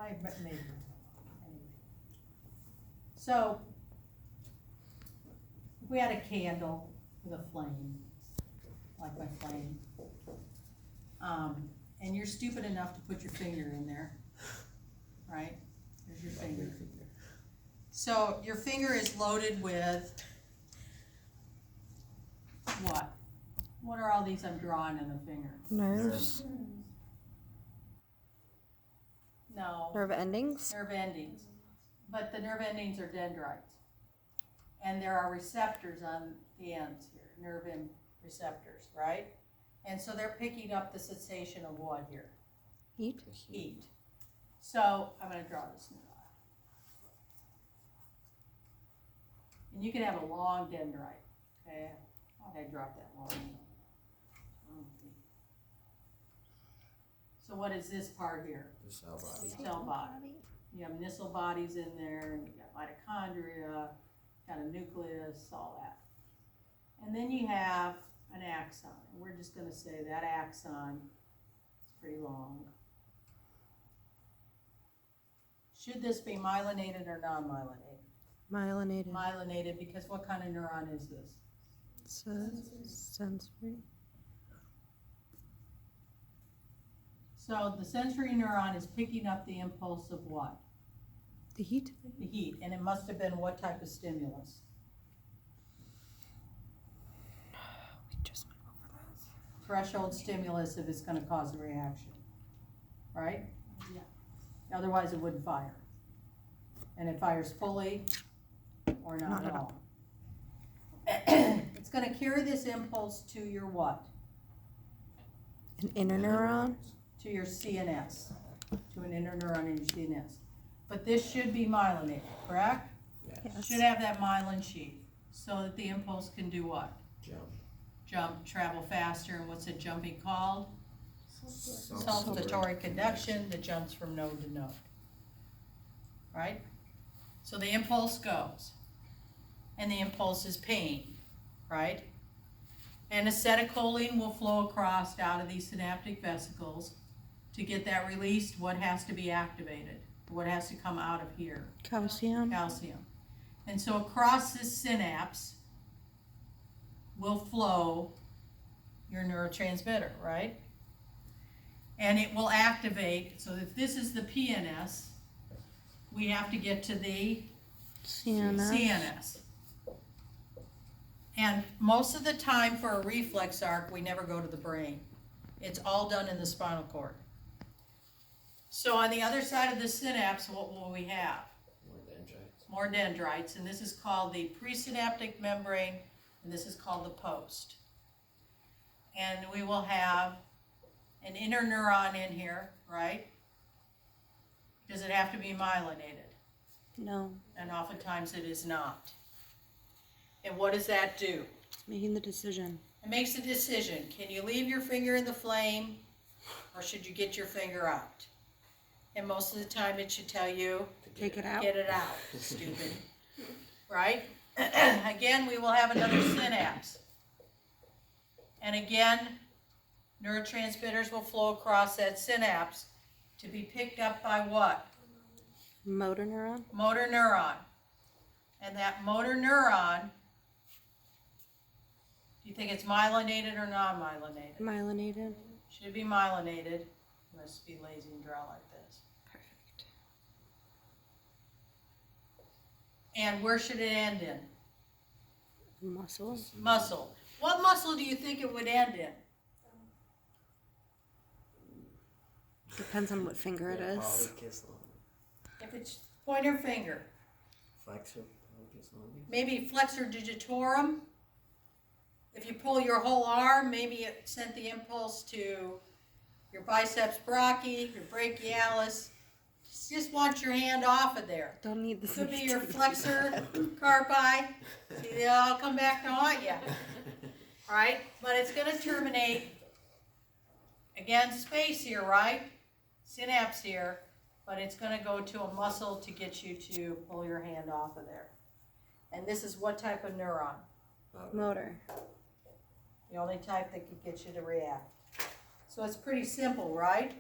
I made it. So, if we had a candle with a flame, like my flame, and you're stupid enough to put your finger in there, right? There's your finger. So your finger is loaded with what? What are all these I'm drawing in the finger? Nerves. No. Nerve endings. Nerve endings. But the nerve endings are dendrites. And there are receptors on the ends here, nerve end receptors, right? And so they're picking up the sensation of what here? Heat. Heat. So I'm going to draw this neuron. And you can have a long dendrite. Okay? Why did I drop that long? Okay. So what is this part here? The cell body. Cell body. You have missile bodies in there, and you got mitochondria, got a nucleus, all that. And then you have an axon. And we're just going to say that axon is pretty long. Should this be myelinated or non-myelinated? Myelinated. Myelinated, because what kind of neuron is this? Sensory. So the sensory neuron is picking up the impulse of what? The heat. The heat. And it must have been what type of stimulus? We just went over that. Threshold stimulus if it's going to cause a reaction, right? Yeah. Otherwise it wouldn't fire. And it fires fully or not at all. It's going to carry this impulse to your what? An inner neuron. To your CNS, to an inner neuron in your CNS. But this should be myelinated, correct? Yes. Should have that myelin sheath so that the impulse can do what? Jump. Travel faster, and what's a jumping called? Saltatory conduction that jumps from node to node. Right? So the impulse goes, and the impulse is pain, right? And acetylcholine will flow across out of these synaptic vesicles. To get that released, what has to be activated? What has to come out of here? Calcium. Calcium. And so across this synapse will flow your neurotransmitter, right? And it will activate, so if this is the PNS, we have to get to the CNS. And most of the time for a reflex arc, we never go to the brain. It's all done in the spinal cord. So on the other side of the synapse, what will we have? More dendrites, and this is called the presynaptic membrane, and this is called the post. And we will have an inner neuron in here, right? Does it have to be myelinated? No. And oftentimes it is not. And what does that do? It's making the decision. It makes a decision. Can you leave your finger in the flame, or should you get your finger out? And most of the time it should tell you, Take it out. get it out, stupid. Right? Again, we will have another synapse. And again, neurotransmitters will flow across that synapse to be picked up by what? Motor neuron. Motor neuron. And that motor neuron, do you think it's myelinated or non-myelinated? Myelinated. Should be myelinated. Must be lazy and draw like this. Perfect. And where should it end in? Muscle. Muscle. What muscle do you think it would end in? Depends on what finger it is. If it's pointer finger. Flexor. Maybe flexor digitorum. If you pull your whole arm, maybe it sent the impulse to your biceps brachii, your brachialis. Just want your hand off of there. Don't need the Could be your flexor carpi. See, they all come back to haunt you. All right, but it's going to terminate, again, space here, right? Synapse here, but it's going to go to a muscle to get you to pull your hand off of there. And this is what type of neuron? Motor. The only type that could get you to react. So it's pretty simple, right?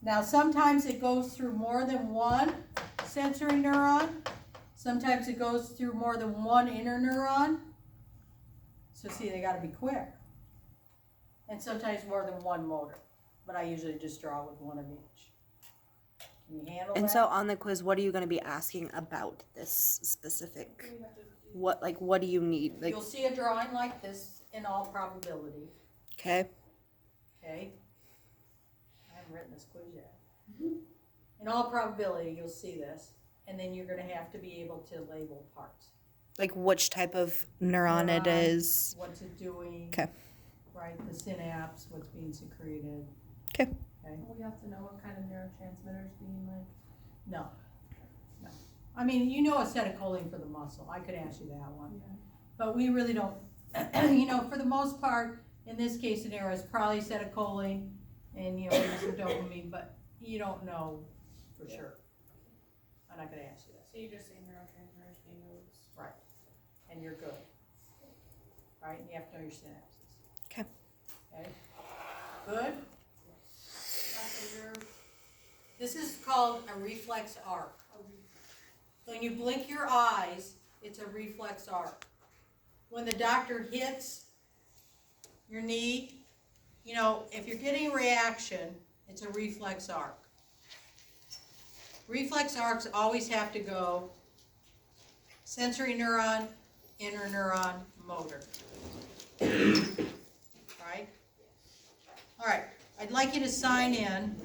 Now, sometimes it goes through more than one sensory neuron. Sometimes it goes through more than one interneuron. So see, they gotta be quick. And sometimes more than one motor. But I usually just draw with one of each. Can you handle And that? so on the quiz, what are you going to be asking about this specific? What do you need? Like, You'll see a drawing like this in all probability. okay. Okay? I haven't written this quiz yet. In all probability, you'll see this. And then you're gonna have to be able to label parts. Like which type of neuron it is. What's it doing? Okay. Right, the synapse, what's being secreted. Okay. Okay? We have to know what kind of neurotransmitters being like. No. No. I mean, you know acetylcholine for the muscle. I could ask you that one. Yeah. But we really don't, you know, for the most part, in this case scenario, it's probably acetylcholine and, you know, maybe some dopamine, but you don't know for sure. I'm not gonna ask you that. So you just say neurotransmitters being those. Right. And you're good. Right? And you have to know your synapses. Okay. Okay? Good? This is called a reflex arc. When you blink your eyes, it's a reflex arc. When the doctor hits your knee, you know, if you're getting a reaction, it's a reflex arc. Reflex arcs always have to go sensory neuron, interneuron, motor. Right? All right, I'd like you to sign in.